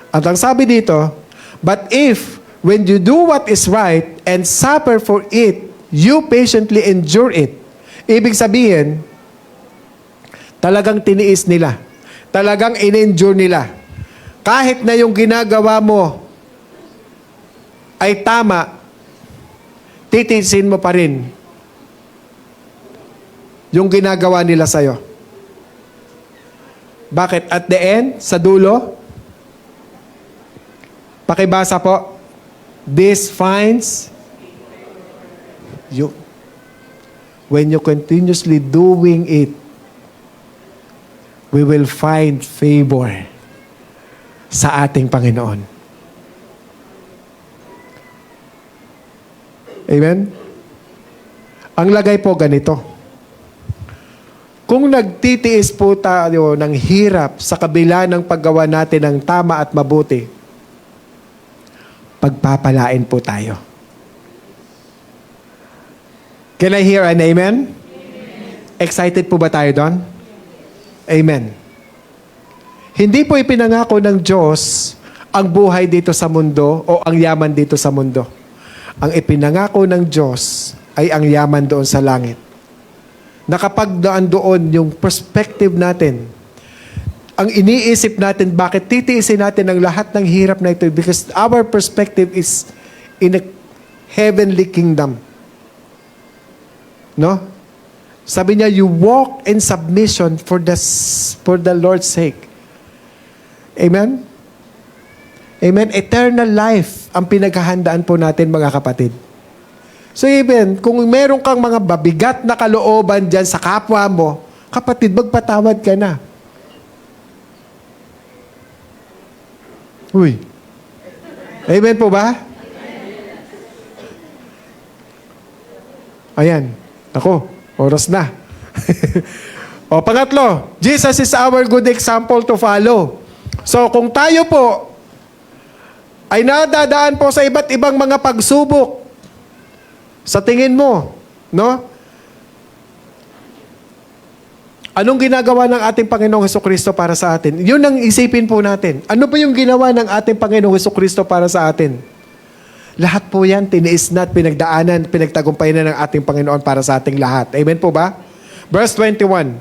At ang sabi dito, but if, when you do what is right and suffer for it, you patiently endure it. Ibig sabihin, talagang tiniis nila. Talagang in-endure nila. Kahit na yung ginagawa mo ay tama, titiisin mo pa rin yung ginagawa nila sa'yo. Bakit? At the end, sa dulo, pakibasa po, this finds you. When you continuously doing it, we will find favor sa ating Panginoon. Amen? Ang lagay po ganito. Kung nagtitiis po tayo ng hirap sa kabila ng paggawa natin ng tama at mabuti, pagpapalain po tayo. Can I hear an amen? Excited po ba tayo doon? Amen. Hindi po ipinangako ng Diyos ang buhay dito sa mundo o ang yaman dito sa mundo. Ang ipinangako ng Diyos ay ang yaman doon sa langit. Nakapagdaan doon yung perspective natin. Ang iniisip natin, bakit titiisin natin ang lahat ng hirap na ito? Because our perspective is in a heavenly kingdom. No? Sabi niya, you walk in submission for the Lord's sake. Amen? Amen? Eternal life ang pinaghahandaan po natin, mga kapatid. So even, kung meron kang mga babigat na kalooban dyan sa kapwa mo, kapatid, magpatawad ka na. Uy. Amen po ba? Ayan. Ako, oras na. O, pangatlo, Jesus is our good example to follow. So, kung tayo po ay nadadaan po sa iba't ibang mga pagsubok, sa tingin mo, no? Anong ginagawa ng ating Panginoong Hesukristo para sa atin? Yun ang isipin po natin. Ano ba yung ginawa ng ating Panginoong Hesukristo para sa atin? Lahat po yan, tiniis na at pinagdaanan, pinagtagumpay na ng ating Panginoon para sa ating lahat. Amen po ba? Verse 21.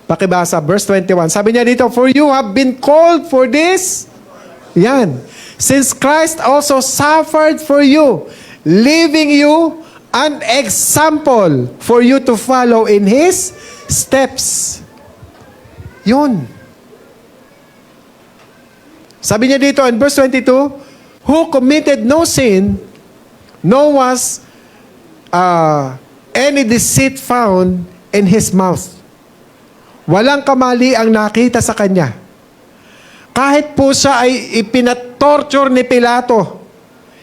Pakibasa, verse 21. Sabi niya dito, for you have been called for this. Yan. Since Christ also suffered for you, leaving you an example for you to follow in His steps. Yun. Sabi niya dito in verse 22, who committed no sin, no was any deceit found in His mouth. Walang kamali ang nakita sa Kanya. Kahit po siya ay ipinatorture ni Pilato,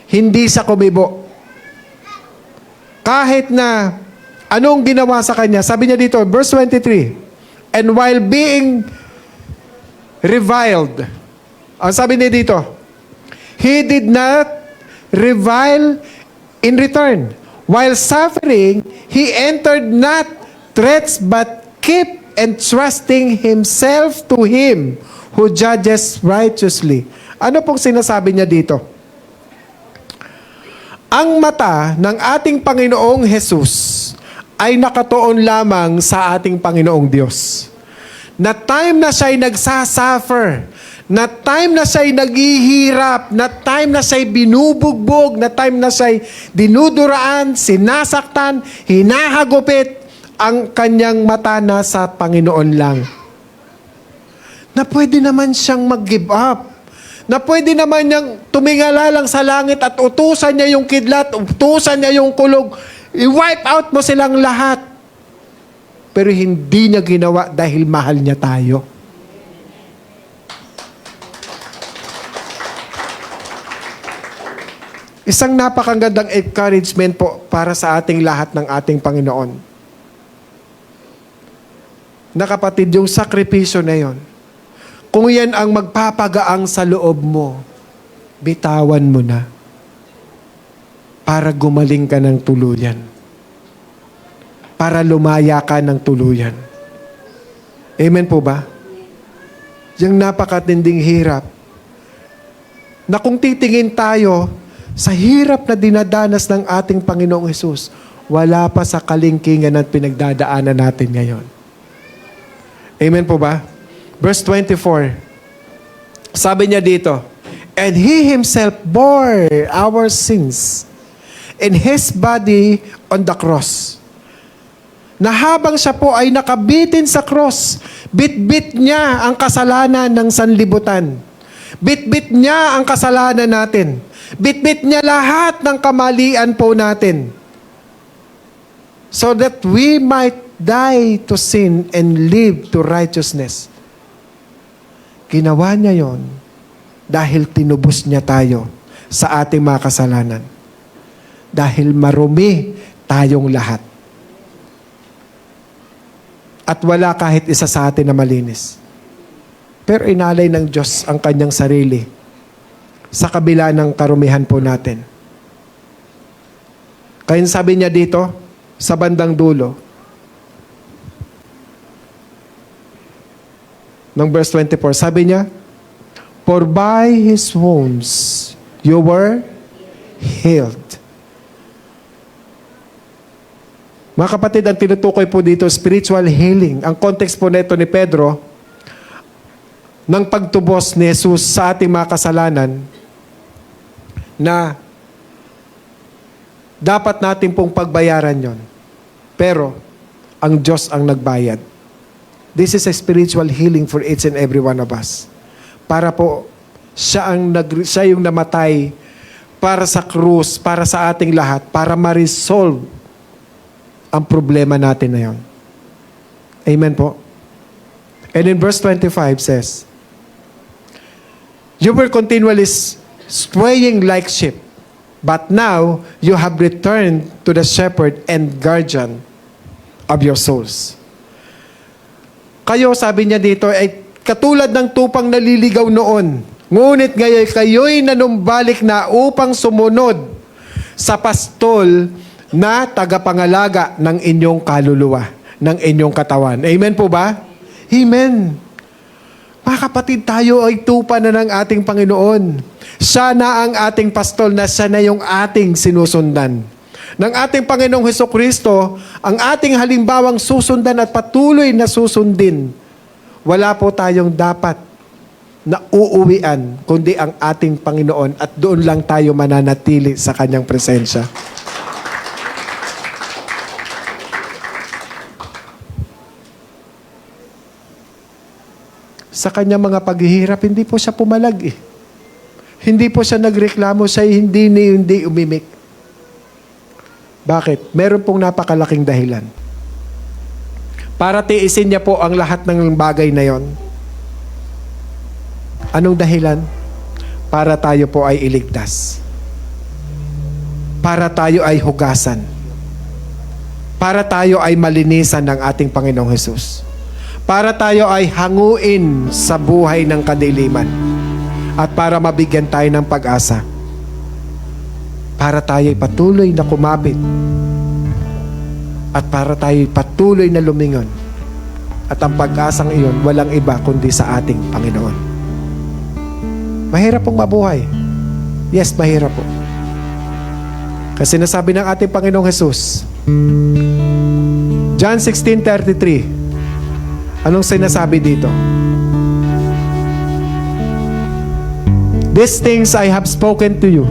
hindi siya kumibo. Kahit na anong ginawa sa Kanya, sabi niya dito, verse 23, and while being reviled, ang sabi niya dito, He did not revile in return. While suffering, He entered not threats but kept entrusting Himself to Him who judges righteously. Ano pong sinasabi niya dito? Ang mata ng ating Panginoong Jesus ay nakatuon lamang sa ating Panginoong Diyos. Na time na siya'y nagsasuffer, na time na siya'y naghihirap, na time na siya'y binubugbog, na time na siya'y dinuduraan, sinasaktan, hinahagupit, ang kanyang mata na sa Panginoon lang. Na pwede naman siyang mag-give up. Na pwede naman niyang tumingala lang sa langit at utusan niya yung kidlat, utusan niya yung kulog, i-wipe out mo silang lahat. Pero hindi niya ginawa dahil mahal niya tayo. Isang napakagandang encouragement po para sa ating lahat ng ating Panginoon. Na kapatid, yung sakripisyo na yon, kung yan ang magpapagaang sa loob mo, bitawan mo na para gumaling ka ng tuluyan. Para lumaya ka ng tuluyan. Amen po ba? Yung napakatinding hirap na kung titingin tayo sa hirap na dinadanas ng ating Panginoong Hesus, wala pa sa kalingkingan at pinagdadaanan natin ngayon. Amen po ba? Verse 24. Sabi niya dito, and He Himself bore our sins in His body on the cross. Na habang siya po ay nakabitin sa cross, bit-bit niya ang kasalanan ng sanlibutan. Bit-bit niya ang kasalanan natin. Bit-bit niya lahat ng kamalian po natin. So that we might die to sin and live to righteousness. Ginawa niya yon dahil tinubos niya tayo sa ating mga kasalanan. Dahil marumi tayong lahat. At wala kahit isa sa atin na malinis. Pero inalay ng Diyos ang kanyang sarili sa kabila ng karumihan po natin. Kaya sabi niya dito, sa bandang dulo, ng verse 24, sabi niya, for by His wounds you were healed. Mga kapatid, ang tinutukoy po dito, spiritual healing. Ang context po nito ni Pedro, ng pagtubos ni Jesus sa ating mga kasalanan, na dapat natin pong pagbayaran yon. Pero, ang Diyos ang nagbayad. This is a spiritual healing for each and every one of us. Para po, siya yung namatay para sa krus, para sa ating lahat, para ma-resolve ang problema natin na yon. Amen po. And in verse 25 says, you were continually straying like sheep, but now you have returned to the shepherd and guardian of your souls. Kayo, sabi niya dito, ay katulad ng tupang naliligaw noon. Ngunit ngayon kayo'y nanumbalik na upang sumunod sa pastol na tagapangalaga ng inyong kaluluwa, ng inyong katawan. Amen po ba? Amen. Mga kapatid, tayo ay tupa na ng ating Panginoon. Siya na ang ating pastol, na siya na yung ating sinusundan. Ng ating Panginoong Hesukristo, ang ating halimbawang susundan at patuloy na susundin. Wala po tayong dapat na uuwian, kundi ang ating Panginoon, at doon lang tayo mananatili sa Kanyang presensya. Sa kanyang mga paghihirap, hindi po siya pumalag eh. Hindi po siya nagreklamo, siya hindi umimik. Bakit? Meron pong napakalaking dahilan. Para tiisin niya po ang lahat ng bagay na yon. Anong dahilan? Para tayo po ay iligtas. Para tayo ay hugasan. Para tayo ay malinisan ng ating Panginoong Hesus. Para tayo ay hanguin sa buhay ng kadiliman. At para mabigyan tayo ng pag-asa. Para tayo ay patuloy na kumapit. At para tayo ay patuloy na lumingon. At ang pag-asang iyon, walang iba kundi sa ating Panginoon. Mahirap pong mabuhay. Yes, mahirap po. Kasi nasabi ng ating Panginoong Hesus, John 16:33, anong sinasabi dito? These things I have spoken to you,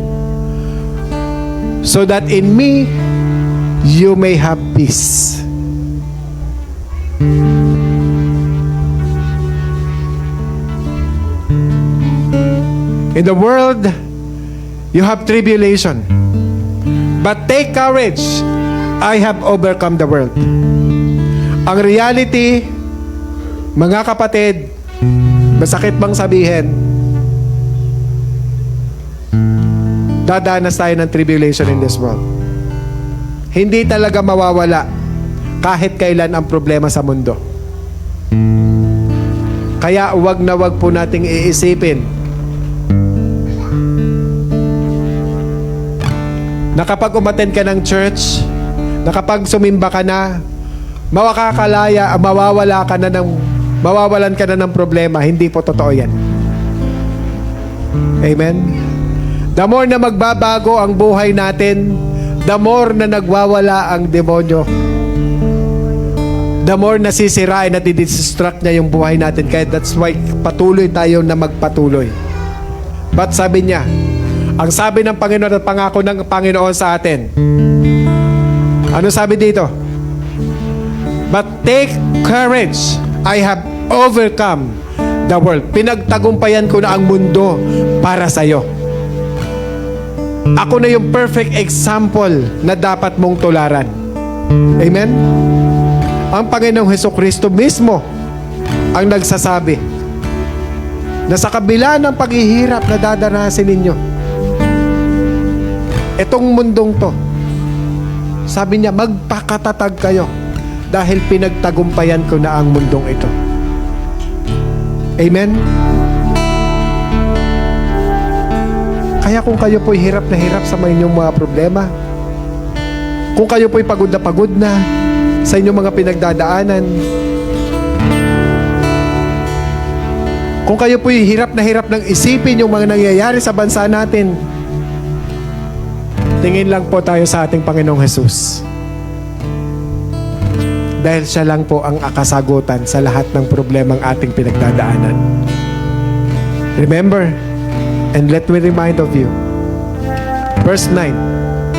so that in me you may have peace. In the world, you have tribulation. But take courage. I have overcome the world. Ang reality, mga kapatid, masakit bang sabihin, dadanas tayo ng tribulation in this world. Hindi talaga mawawala kahit kailan ang problema sa mundo. Kaya wag na wag po nating iisipin na kapag umattend ka ng church, na kapag sumimba ka na, mawawalan ka na ng problema. Hindi po totoo yan. Amen? The more na magbabago ang buhay natin, the more na nagwawala ang demonyo. The more nasisirain at i-distract niya yung buhay natin. Kaya that's why patuloy tayo na magpatuloy. But sabi niya, ang sabi ng Panginoon at pangako ng Panginoon sa atin, ano sabi dito? But take courage, I have overcome the world. Pinagtagumpayan ko na ang mundo para sa'yo. Ako na yung perfect example na dapat mong tularan. Amen? Ang Panginoong Hesukristo mismo ang nagsasabi na sa kabila ng paghihirap na dadanasin ninyo, itong mundong to, sabi niya, magpakatatag kayo dahil pinagtagumpayan ko na ang mundong ito. Amen? Kaya kung kayo po'y hirap na hirap sa inyong mga problema, kung kayo po'y pagod na sa inyong mga pinagdadaanan, kung kayo po'y hirap na hirap ng isipin yung mga nangyayari sa bansa natin, tingin lang po tayo sa ating Panginoong Jesus. Dahil siya lang po ang akasagutan sa lahat ng problemang ating pinagdadaanan. Remember, and let me remind of you, verse 9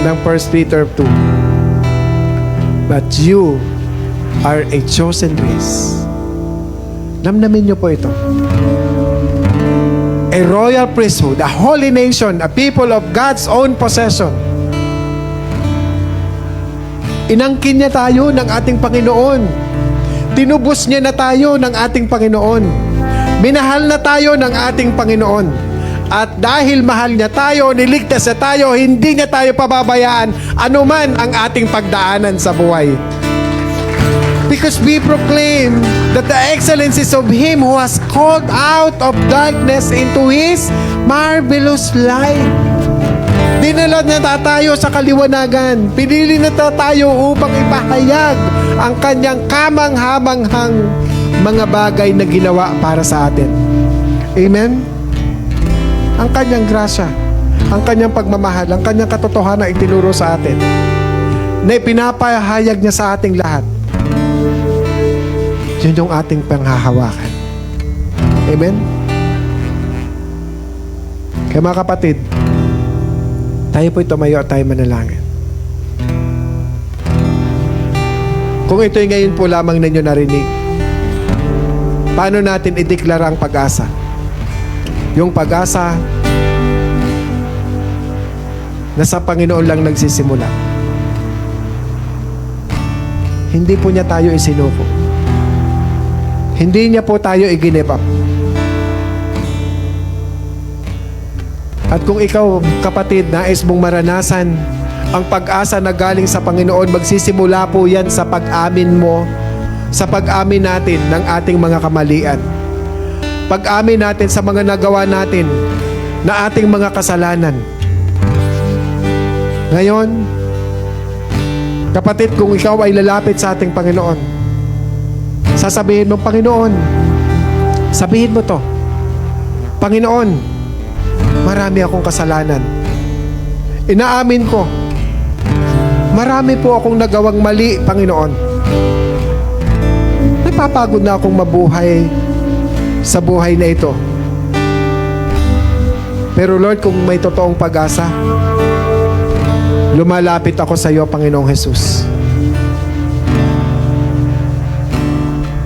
ng 1 Peter 2, but you are a chosen race. Namnamin niyo po ito. A royal priesthood, a holy nation, a people of God's own possession. Inangkin niya tayo ng ating Panginoon. Tinubos niya na tayo ng ating Panginoon. Minahal na tayo ng ating Panginoon. At dahil mahal niya tayo, niligtas na tayo, hindi niya tayo pababayaan anuman ang ating pagdaanan sa buhay. Because we proclaim that the excellencies of Him who has called out of darkness into His marvelous light. Dinala na tayo sa kaliwanagan. Pinili na tayo upang ipahayag ang kanyang kamanghamanghang mga bagay na ginawa para sa atin. Amen? Ang kanyang grasya, ang kanyang pagmamahal, ang kanyang katotohanan na itinuro sa atin, na ipinapahayag niya sa ating lahat. Yun yung ating panghahawakan. Amen? Kaya mga kapatid, tayo po'y tumayo at tayo manalangin. Kung ito'y ngayon po lamang ninyo narinig, paano natin ideklara ang pag-asa? Yung pag-asa na sa Panginoon lang nagsisimula. Hindi po niya tayo isinuko. Hindi niya po tayo i-give up. At kung ikaw, kapatid, nais mong maranasan ang pag-asa na galing sa Panginoon, magsisimula po yan sa pag-amin mo, sa pag-amin natin ng ating mga kamalian. Pag-amin natin sa mga nagawa natin na ating mga kasalanan. Ngayon, kapatid, kung ikaw ay lalapit sa ating Panginoon, sasabihin mo, Panginoon, sabihin mo to, Panginoon, marami akong kasalanan. Inaamin ko, marami po akong nagawang mali, Panginoon. Napapagod na akong mabuhay sa buhay na ito. Pero Lord, kung may totoong pag-asa, lumalapit ako sa iyo, Panginoong Jesus.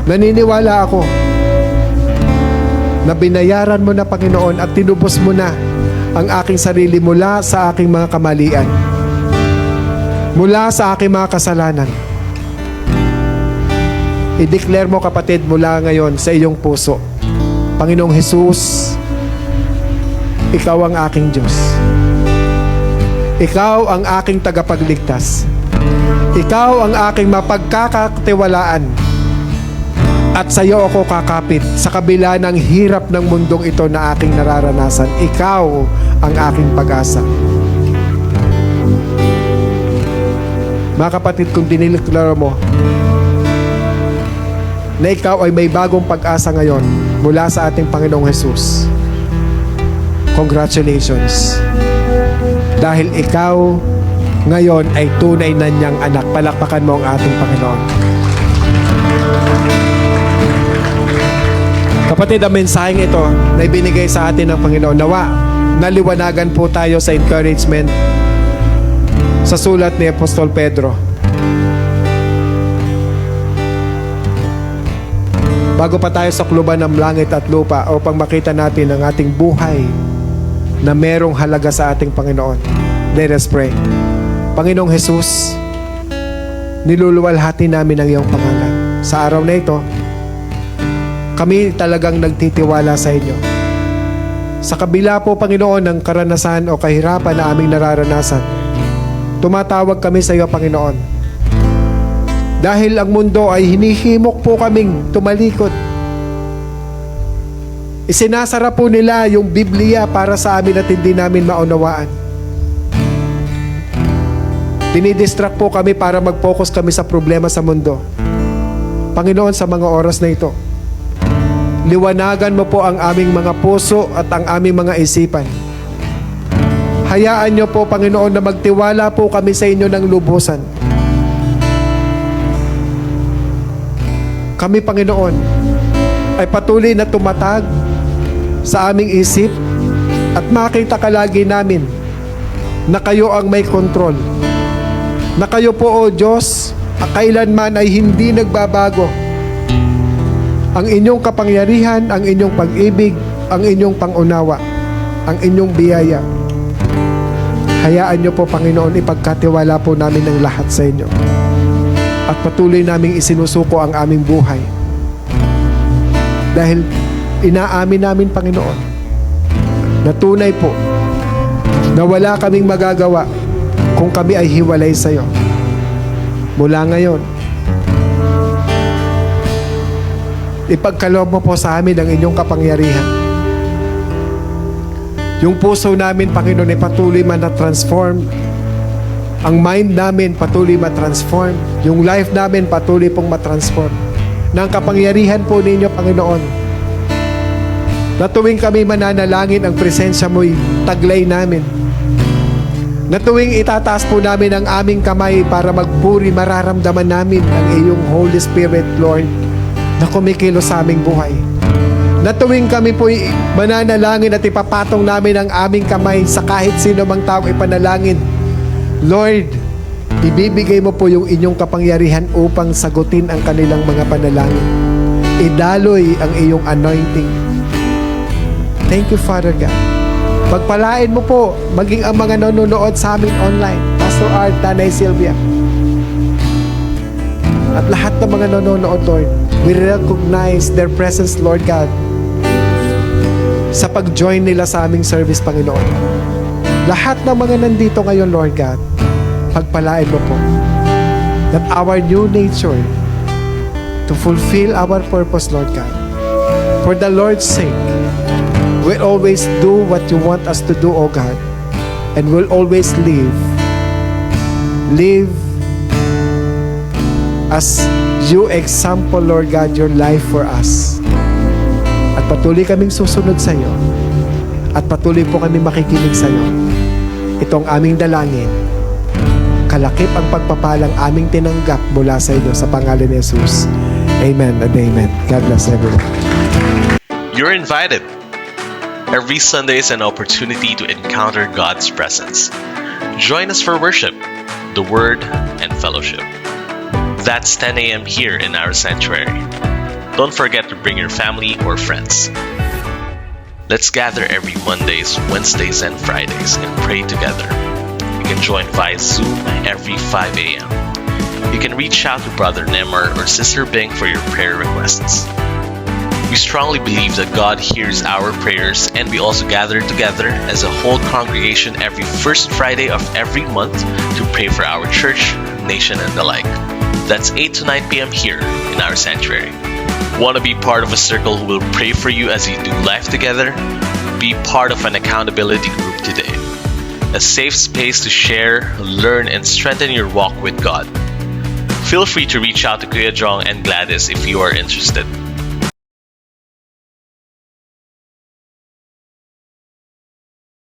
Naniniwala ako na binayaran mo na, Panginoon, at tinubos mo na ang aking sarili mula sa aking mga kamalian, mula sa aking mga kasalanan. I-declare mo, kapatid, mula ngayon sa iyong puso, Panginoong Jesus, Ikaw ang aking Diyos. Ikaw ang aking tagapagligtas. Ikaw ang aking mapagkakatiwalaan. At sa iyo ako kakapit sa kabila ng hirap ng mundong ito na aking nararanasan. Ikaw ang aking pag-asa. Mga kapatid, kung diniliklara mo na ikaw ay may bagong pag-asa ngayon mula sa ating Panginoong Jesus, congratulations. Dahil ikaw ngayon ay tunay na niyang anak. Palakpakan mo ang ating Panginoon. Kapatid, ang mensaheng ito na ibinigay sa atin ng Panginoon, nawa naliwanagan po tayo sa encouragement sa sulat ni Apostol Pedro. Bago pa tayo sakluban ng langit at lupa upang makita natin ang ating buhay na merong halaga sa ating Panginoon, let us pray. Panginoong Jesus, niluluwalhati namin ang iyong pangalan. Sa araw na ito, kami talagang nagtitiwala sa inyo. Sa kabila po, Panginoon, ng karanasan o kahirapan na aming nararanasan, tumatawag kami sa iyo, Panginoon. Dahil ang mundo ay hinihimok po kaming tumalikod. Isinasara po nila yung Biblia para sa amin at hindi namin maunawaan. Dinidistract po kami para mag-focus kami sa problema sa mundo. Panginoon, sa mga oras na ito, liwanagan mo po ang aming mga puso at ang aming mga isipan. Hayaan niyo po, Panginoon, na magtiwala po kami sa inyo ng lubusan. Kami, Panginoon, ay patuloy na tumatag sa aming isip at makita ka lagi namin na kayo ang may kontrol. Na kayo po, O Diyos, kailanman ay hindi nagbabago. Ang inyong kapangyarihan, ang inyong pag-ibig, ang inyong pangunawa, ang inyong biyaya. Hayaan niyo po, Panginoon, ipagkatiwala po namin ang lahat sa inyo. At patuloy naming isinusuko ang aming buhay. Dahil inaamin namin, Panginoon, na tunay po na wala kaming magagawa kung kami ay hiwalay sa iyo. Mula ngayon, ipagkaloob mo po sa amin ang inyong kapangyarihan. Yung puso namin, Panginoon, ay patuloy ma-transform. Ang mind namin patuloy ma-transform. Yung life namin patuloy pong ma-transform. Nang kapangyarihan po ninyo, Panginoon, na tuwing kami mananalangin, ang presensya mo'y taglay namin. Na tuwing itataas po namin ang aming kamay para magpuri, mararamdaman namin ang iyong Holy Spirit, Lord, na kumikilos sa aming buhay. Na tuwing kami po mananalangin at ipapatong namin ang aming kamay sa kahit sino mang tao ipanalangin, Lord, ibibigay mo po yung inyong kapangyarihan upang sagutin ang kanilang mga panalangin. Idaloy ang iyong anointing. Thank you, Father God. Pagpalain mo po maging ang mga nanonood sa amin online, Pastor Art, Nanay Sylvia, at lahat ng mga nanonood, Lord. We recognize their presence, Lord God, sa pag-join nila sa aming service, Panginoon. Lahat ng mga nandito ngayon, Lord God, pagpalain mo po that our new nature to fulfill our purpose, Lord God, for the Lord's sake, we'll always do what you want us to do, O God, and we'll always live as you example, Lord God, your life for us. At patuloy kaming susunod sa iyo. At patuloy po kami makikinig sa iyo. Itong aming dalangin, kalakip ang pagpapalang aming tinanggap mula sa iyo sa pangalan ni Jesus. Amen and amen. God bless everyone. You're invited. Every Sunday is an opportunity to encounter God's presence. Join us for worship, the Word, and fellowship. That's 10 a.m. here in our sanctuary. Don't forget to bring your family or friends. Let's gather every Mondays, Wednesdays, and Fridays and pray together. You can join via Zoom every 5 a.m. You can reach out to Brother Nemar or Sister Bing for your prayer requests. We strongly believe that God hears our prayers, and we also gather together as a whole congregation every first Friday of every month to pray for our church, nation, and the like. That's 8 to 9 p.m. here in our sanctuary. Want to be part of a circle who will pray for you as you do life together? Be part of an accountability group today. A safe space to share, learn, and strengthen your walk with God. Feel free to reach out to Kuya Jong and Gladys if you are interested.